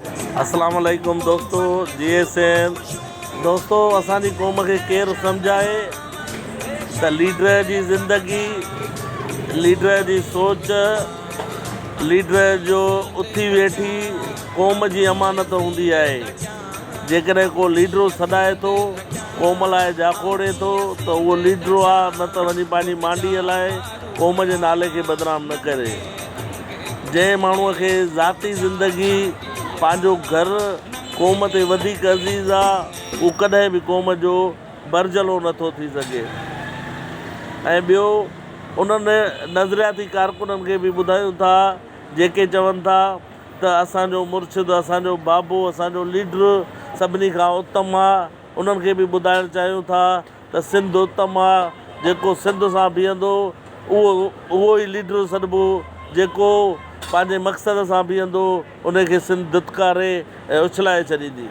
अस्सलाम वालेकुम दोस्तों, GSM दोस्तों, असांजी क़ौम खे केरु सम्झाए त लीडर जी ज़िंदगी, लीडर जी सोच, लीडर जो उथी वेठी क़ौम जी अमानत हूंदी आहे। जेकॾहिं को लीडरो सॾाए थो, क़ौम लाइ जाखोड़े थो त उहो लीडरो आहे, न त वञी पंहिंजी मांडी हलाए क़ौम जे नाले खे बदनाम न करे। जंहिं माण्हूअ खे ज़ाती ज़िंदगी, पंहिंजो घरु क़ौम ते वधीक अज़ीज़ आहे, उहो कॾहिं बि क़ौम जो बरजलो नथो थी सघे। ऐं ॿियो, उन्हनि नज़रियाती कारकुननि खे बि ॿुधायूं था जेके चवनि था त असांजो मुर्शिद, असांजो बाबो, असांजो लीडर सभिनी खां उत्तम आहे। उन्हनि खे बि ॿुधाइणु चाहियूं था त सिंध उत्तम आहे। जेको सिंध सां बीहंदो उहो ई लीडर सॾिबो। जेको पंहिंजे मक़सद सां बीहंदो उनखे सिंध धित्कारे ऐं उछलाए छॾींदी।